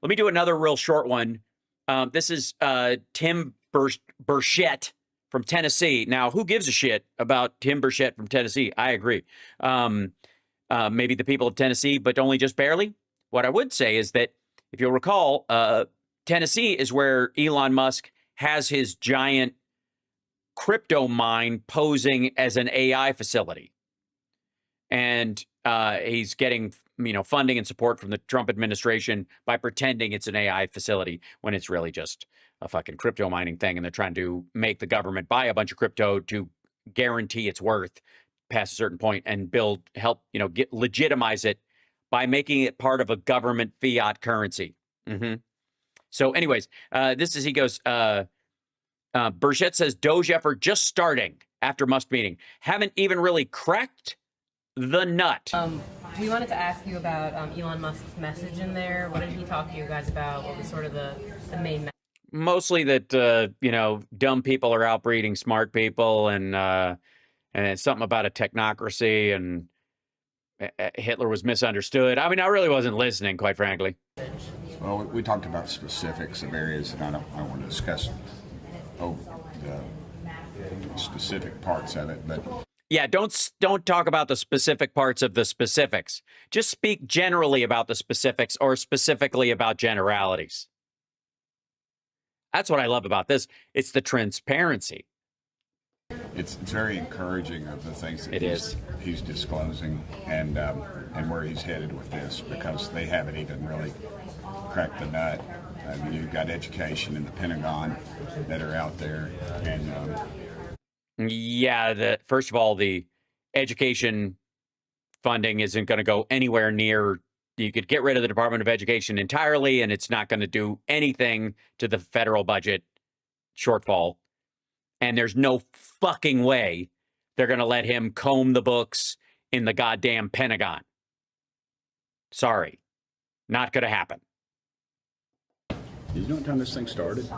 Let me do another real short one. This is Tim Burchett from Tennessee. Now, who gives a shit about Tim Burchett from Tennessee? I agree. Maybe the people of Tennessee, but only just barely. What I would say is that, if you'll recall, Tennessee is where Elon Musk has his giant crypto mine posing as an AI facility. And he's getting, funding and support from the Trump administration by pretending it's an AI facility when it's really just a fucking crypto mining thing. And they're trying to make the government buy a bunch of crypto to guarantee its worth past a certain point and legitimize it by making it part of a government fiat currency. So anyways, he goes, Burchett says DOGE effort just starting after Musk meeting. Haven't even really cracked the nut. We wanted to ask you about Elon Musk's message in there. What did he talk to you guys about? What was sort of the main message? Mostly that, dumb people are outbreeding smart people, and it's something about a technocracy, and Hitler was misunderstood. I mean, I really wasn't listening, quite frankly. Well, we talked about specifics of areas that I don't want to discuss the specific parts of it, but... Yeah, don't talk about the specific parts of the specifics. Just speak generally about the specifics, or specifically about generalities. That's what I love about this. It's the transparency. It's very encouraging of the things that he's disclosing and where he's headed with this, because they haven't even really cracked the nut. You've got education in the Pentagon that are out there, and first of all, the education funding isn't going to go anywhere near. You could get rid of the Department of Education entirely, and it's not going to do anything to the federal budget shortfall. And there's no fucking way they're going to let him comb the books in the goddamn Pentagon. Sorry. Not going to happen. You know what time this thing started?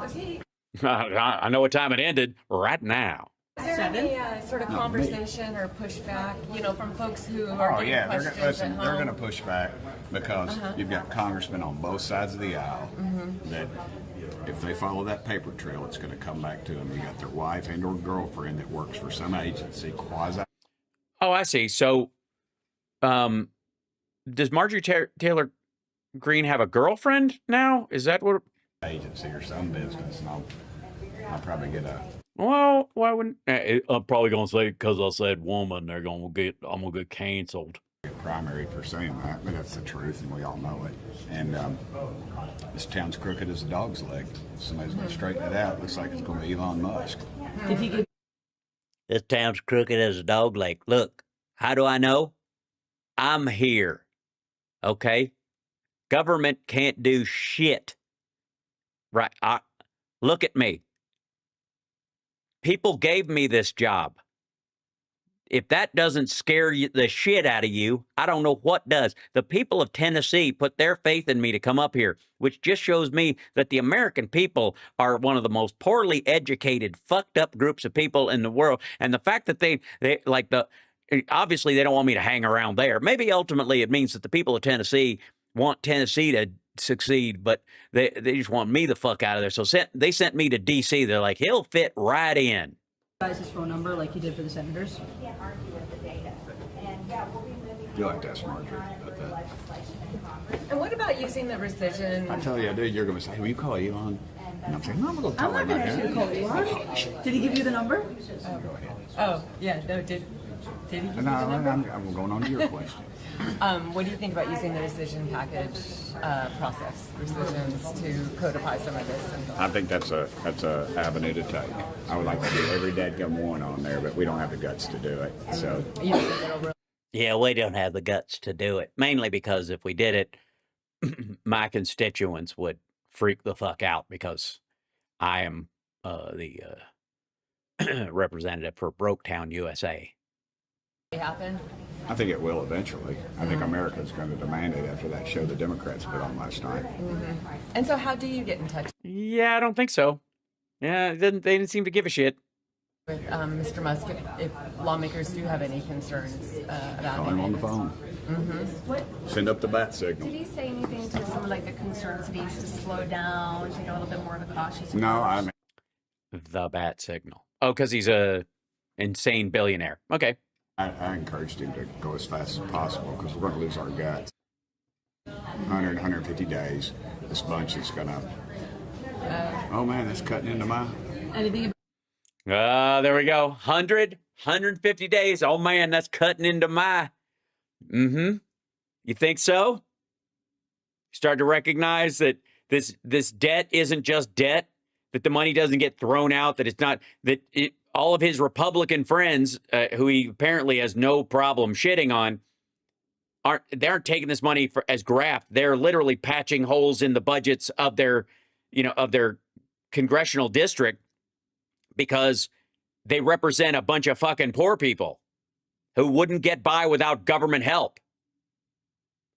I know what time it ended. Right now. Is there any sort of conversation or pushback, from folks who are getting questions at home? They're going to push back because you've got congressmen on both sides of the aisle that, if they follow that paper trail, it's going to come back to them. You got their wife and or girlfriend that works for some agency, quasi. Oh, I see. So, does Marjorie Taylor Greene have a girlfriend now? Is that what? Agency or some business, and I'll probably get a. Well, why wouldn't I'm probably gonna say because I said woman, I'm gonna get canceled. Primary for saying that, but that's the truth, and we all know it. And this town's crooked as a dog's leg. Somebody's gonna straighten it out. Looks like it's gonna be Elon Musk. This town's crooked as a dog leg. Look, how do I know? I'm here. Okay, government can't do shit. Right? Look at me. People gave me this job. If that doesn't scare the shit out of you, I don't know what does. The people of Tennessee put their faith in me to come up here, which just shows me that the American people are one of the most poorly educated, fucked up groups of people in the world. And the fact that obviously they don't want me to hang around there. Maybe ultimately it means that the people of Tennessee want Tennessee to succeed, but they just want me the fuck out of there. So they sent me to D.C. They're like, he'll fit right in. His phone number like you did for the senators? You like to ask Marjorie about that. And what about using the rescission? I tell you, dude, you're going to say, will you call Elon? And I'm saying, no, I'm going to tell him I'm not going to call Elon. Did he give you the number? Go ahead. Oh, yeah, no, did he give you the number? I'm going on to your question. What do you think about using the rescission package process, rescissions, to codify some of this? I think that's a avenue to take. I would like to do every dadgum one on there, but we don't have the guts to do it. So yeah, we don't have the guts to do it. Mainly because if we did it, my constituents would freak the fuck out because I am the representative for Broketown, USA. Happen? I think it will eventually. I think America's going to demand it after that show the Democrats put on last night. And so how do you get in touch Yeah, I don't think so. Yeah, they didn't seem to give a shit. with Mr. Musk if lawmakers do have any concerns about Call him on the phone. Send up the bat signal. Did he say anything to some of like the concern cities to slow down, take a little bit more of a cautious approach? No, I mean, The bat signal. Oh, because he's a insane billionaire. Okay. I encouraged him to go as fast as possible because we're going to lose our guts. 100, 150 days. This bunch is going to. Oh man, that's cutting into my. Anything There we go. 150 days. Oh man, that's cutting into my. You think so? Start to recognize that this debt isn't just debt, that the money doesn't get thrown out, that it's not, that all of his Republican friends, who he apparently has no problem shitting on, they aren't taking this money as graft. They're literally patching holes in the budgets of their congressional district because they represent a bunch of fucking poor people who wouldn't get by without government help.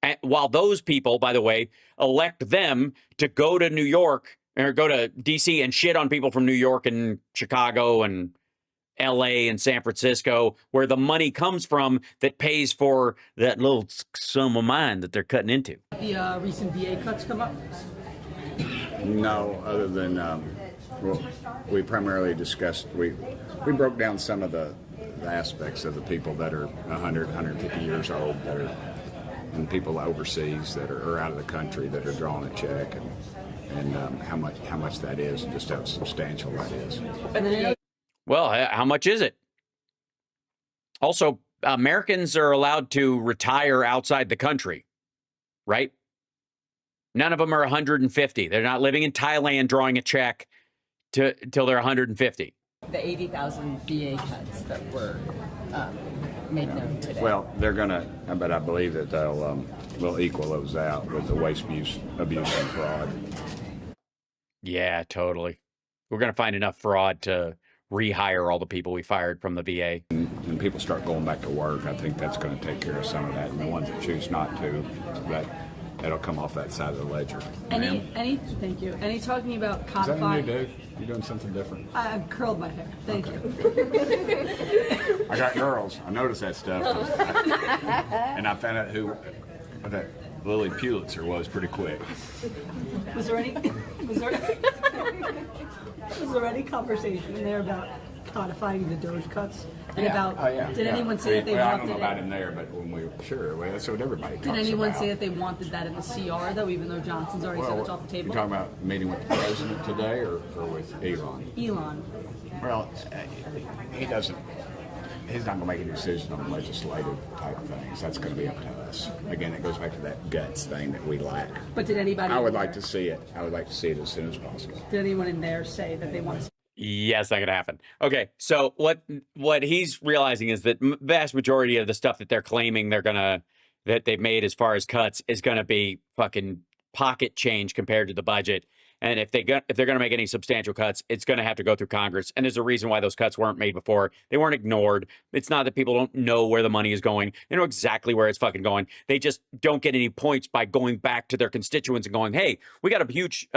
And while those people, by the way, elect them to go to New York or go to D.C. and shit on people from New York and Chicago and L.A. and San Francisco, where the money comes from that pays for that little sum of mine that they're cutting into. the recent VA cuts come up? No, other than well, we primarily discussed. We broke down some of the aspects of the people that are 100, 150 years old, that are, and people overseas that are out of the country that are drawing a check, and how much that is, and just how substantial that is. And then Well, how much is it? Also, Americans are allowed to retire outside the country, right? None of them are 150. They're not living in Thailand drawing a check till they're 150. The 80,000 VA cuts that were made known today. Well, they're gonna, but I believe that they'll equal those out with the waste, abuse, and fraud. Yeah, totally. We're going to find enough fraud to rehire all the people we fired from the VA. And people start going back to work, I think that's going to take care of some of that. And the ones that choose not to, that'll come off that side of the ledger. thank you. Any talking about Is that codifying? a new dude? You doing something different? I've curled my hair. Thank you. I got girls. I noticed that stuff. And I found out who that Lily Pulitzer was pretty quick. Was there any conversation in there about codifying the DOGE cuts? And about did anyone say that they I don't wanted know about it? him there, but when we that's what everybody talks Did anyone about. say that they wanted that in the CR though, even though Johnson's already said it's off the You table? talking about meeting with the president today or with Elon? Elon. Well, he doesn't. He's not going to make a decision on legislative type things. That's going to be up to us. Again, it goes back to that guts thing that we lack. But did anybody? I would in like there- to see it. I would like to see it as soon as possible. Did anyone in there say that they want to? Yes, that could happen. Okay, so what he's realizing is that vast majority of the stuff that they're claiming that they've made as far as cuts is gonna be fucking pocket change compared to the budget. And if they're gonna make any substantial cuts, it's gonna have to go through Congress. And there's a reason why those cuts weren't made before. They weren't ignored. It's not that people don't know where the money is going. They know exactly where it's fucking going. They just don't get any points by going back to their constituents and going, hey, we got a huge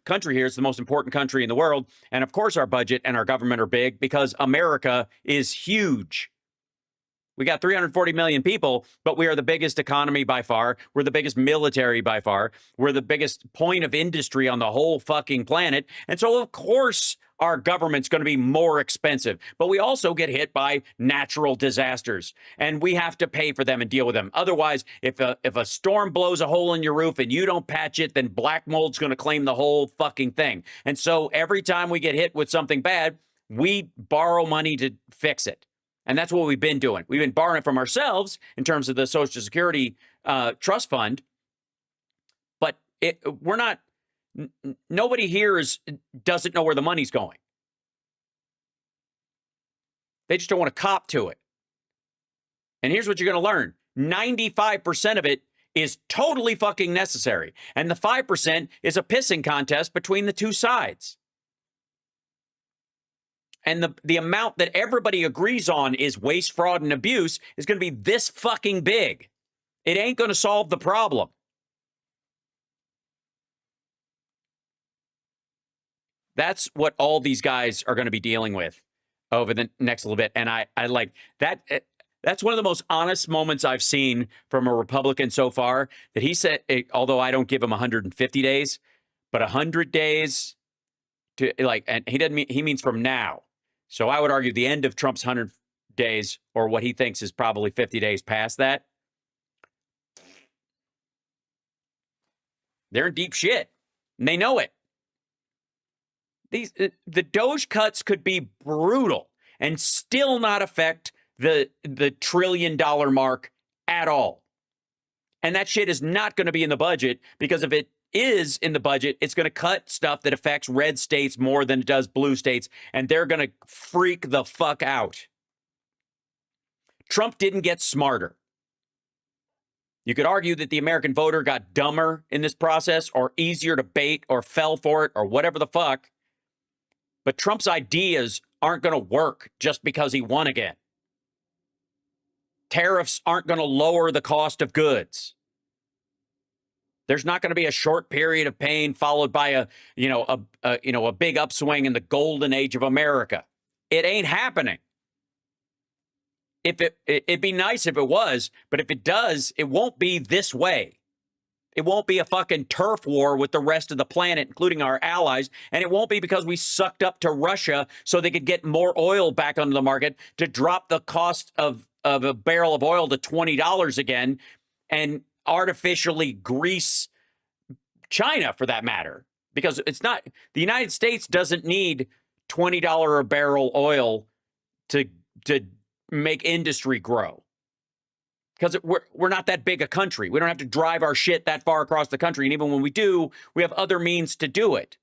country here. It's the most important country in the world. And of course our budget and our government are big because America is huge. We got 340 million people, but we are the biggest economy by far. We're the biggest military by far. We're the biggest point of industry on the whole fucking planet. And so, of course, our government's going to be more expensive. But we also get hit by natural disasters, and we have to pay for them and deal with them. Otherwise, if a storm blows a hole in your roof and you don't patch it, then black mold's going to claim the whole fucking thing. And so every time we get hit with something bad, we borrow money to fix it. And that's what we've been doing. We've been borrowing it from ourselves in terms of the Social Security trust fund. But we're not, nobody here doesn't know where the money's going. They just don't want to cop to it. And here's what you're going to learn. 95% of it is totally fucking necessary. And the 5% is a pissing contest between the two sides. And the amount that everybody agrees on is waste, fraud, and abuse is going to be this fucking big. It ain't going to solve the problem. That's what all these guys are going to be dealing with. over the next little bit. And I like that. That's one of the most honest moments I've seen from a Republican so far, that he said, although I don't give him 150 days, but 100 days to like, and he doesn't mean, he means from now. So I would argue the end of Trump's 100 days, or what he thinks is probably 50 days past that. They're in deep shit, and they know it. The DOGE cuts could be brutal and still not affect the $1 trillion mark at all. And that shit is not going to be in the budget, because if it is in the budget, it's going to cut stuff that affects red states more than it does blue states, and they're going to freak the fuck out. Trump didn't get smarter. You could argue that the American voter got dumber in this process, or easier to bait, or fell for it, or whatever the fuck. But Trump's ideas aren't going to work just because he won again. Tariffs aren't going to lower the cost of goods. There's not going to be a short period of pain followed by a big upswing in the golden age of America. It ain't happening. It'd be nice if it was, but if it does, it won't be this way. It won't be a fucking turf war with the rest of the planet, including our allies. And it won't be because we sucked up to Russia so they could get more oil back onto the market to drop the cost of a barrel of oil to $20 again and artificially grease China, for that matter. Because it's not, the United States doesn't need $20 a barrel oil to make industry grow. Because we're not that big a country. We don't have to drive our shit that far across the country. And even when we do, we have other means to do it.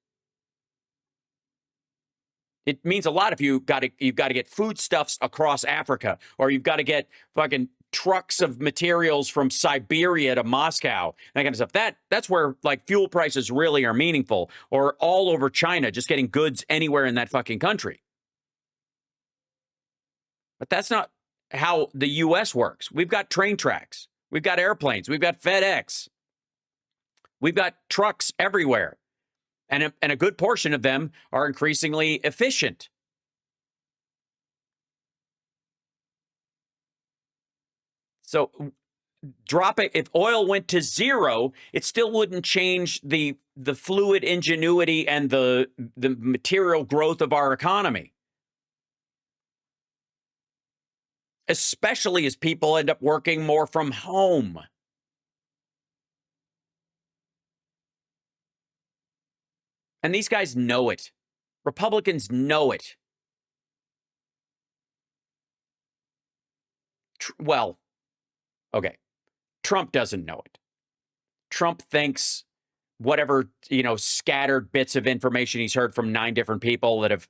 It means a lot if you've got to get foodstuffs across Africa, or you've got to get fucking trucks of materials from Siberia to Moscow, that kind of stuff. That's where like fuel prices really are meaningful, or all over China, just getting goods anywhere in that fucking country. But that's not how the U.S. works. We've got train tracks. We've got airplanes. We've got FedEx. We've got trucks everywhere. And a good portion of them are increasingly efficient. So if oil went to zero, it still wouldn't change the fluid ingenuity and the material growth of our economy. Especially as people end up working more from home. And these guys know it. Republicans know it. Well, okay. Trump doesn't know it. Trump thinks whatever, scattered bits of information he's heard from 9 different people that have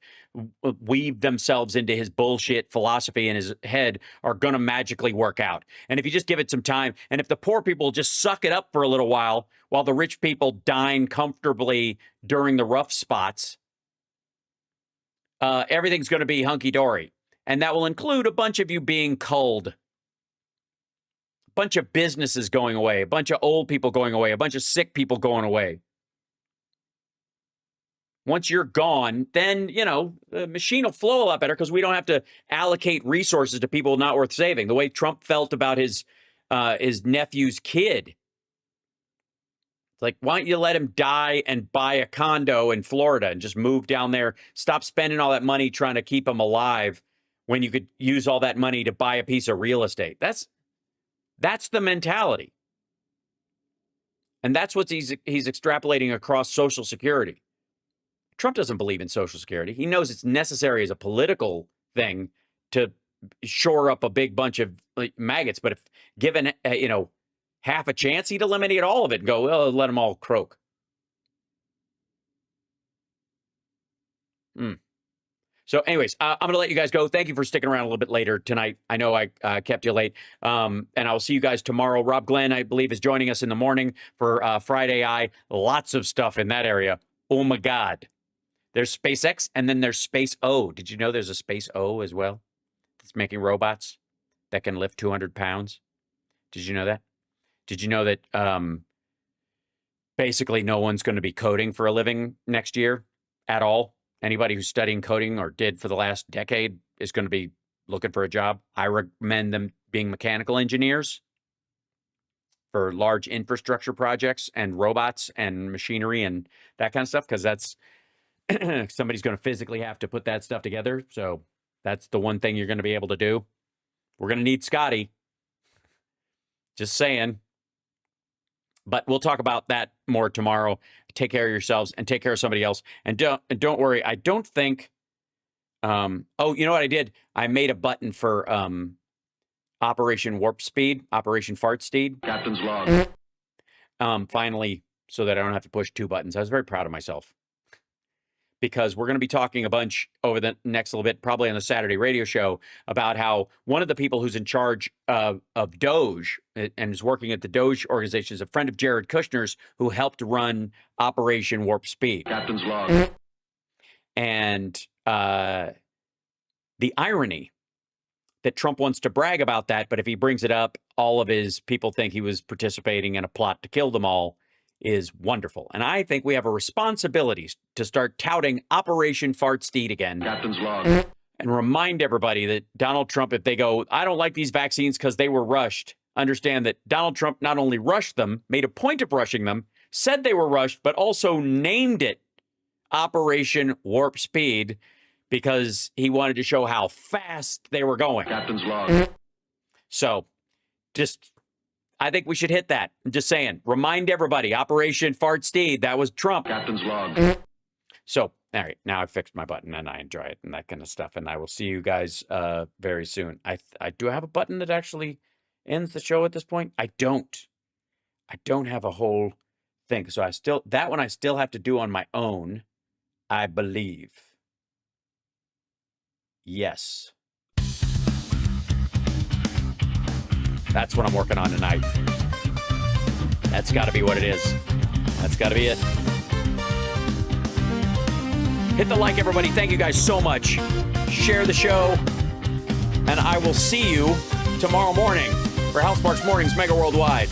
weaved themselves into his bullshit philosophy in his head are going to magically work out. And if you just give it some time, and if the poor people just suck it up for a little while the rich people dine comfortably during the rough spots, everything's going to be hunky-dory. And that will include a bunch of you being culled. Bunch of businesses going away, a bunch of old people going away, a bunch of sick people going away. Once you're gone, then, the machine will flow a lot better because we don't have to allocate resources to people not worth saving. The way Trump felt about his nephew's kid. It's like, why don't you let him die and buy a condo in Florida and just move down there? Stop spending all that money trying to keep him alive when you could use all that money to buy a piece of real estate. That's the mentality. And that's what he's extrapolating across Social Security. Trump doesn't believe in Social Security. He knows it's necessary as a political thing to shore up a big bunch of maggots. But if given, half a chance, he'd eliminate all of it and go, well, let them all croak. So anyways, I'm going to let you guys go. Thank you for sticking around a little bit later tonight. I know I kept you late. And I'll see you guys tomorrow. Rob Glenn, I believe, is joining us in the morning for Friday Eye. Lots of stuff in that area. Oh, my God. There's SpaceX, and then there's Space O. Did you know there's a Space O as well? It's making robots that can lift 200 pounds. Did you know that? Did you know that basically no one's going to be coding for a living next year at all? anybody who's studying coding or did for the last decade is going to be looking for a job. I recommend them being mechanical engineers for large infrastructure projects and robots and machinery and that kind of stuff, because that's somebody's going to physically have to put that stuff together. So that's the one thing you're going to be able to do. We're going to need Scotty. Just saying. But we'll talk about that more tomorrow. Take care of yourselves and take care of somebody else. And don't worry. I don't think. Oh, you know what I did? I made a button for Operation Warp Speed, Operation Fart Steed. Captain's log. Finally, so that I don't have to push 2 buttons. I was very proud of myself, because we're going to be talking a bunch over the next little bit, probably on the Saturday radio show, about how one of the people who's in charge of DOGE and is working at the DOGE organization is a friend of Jared Kushner's, who helped run Operation Warp Speed. Captain's log. And the irony that Trump wants to brag about that, but if he brings it up, all of his people think he was participating in a plot to kill them all, is wonderful. And I think we have a responsibility to start touting Operation Fart Steed again. Captain's log. And remind everybody that Donald Trump, if they go, I don't like these vaccines because they were rushed, understand that Donald Trump not only rushed them, made a point of rushing them, said they were rushed, but also named it Operation Warp Speed, because he wanted to show how fast they were going. Captain's log. So just, I think we should hit that. I'm just saying, remind everybody, Operation Fart Steed, that was Trump. Captain's log. So, all right, now I've fixed my button and I enjoy it and that kind of stuff. And I will see you guys very soon. I do have a button that actually ends the show at this point. I don't have a whole thing. So that one I still have to do on my own, I believe. Yes. That's what I'm working on tonight. That's got to be what it is. That's got to be it. Hit the like, everybody. Thank you guys so much. Share the show. And I will see you tomorrow morning for House Sparks Mornings Mega Worldwide.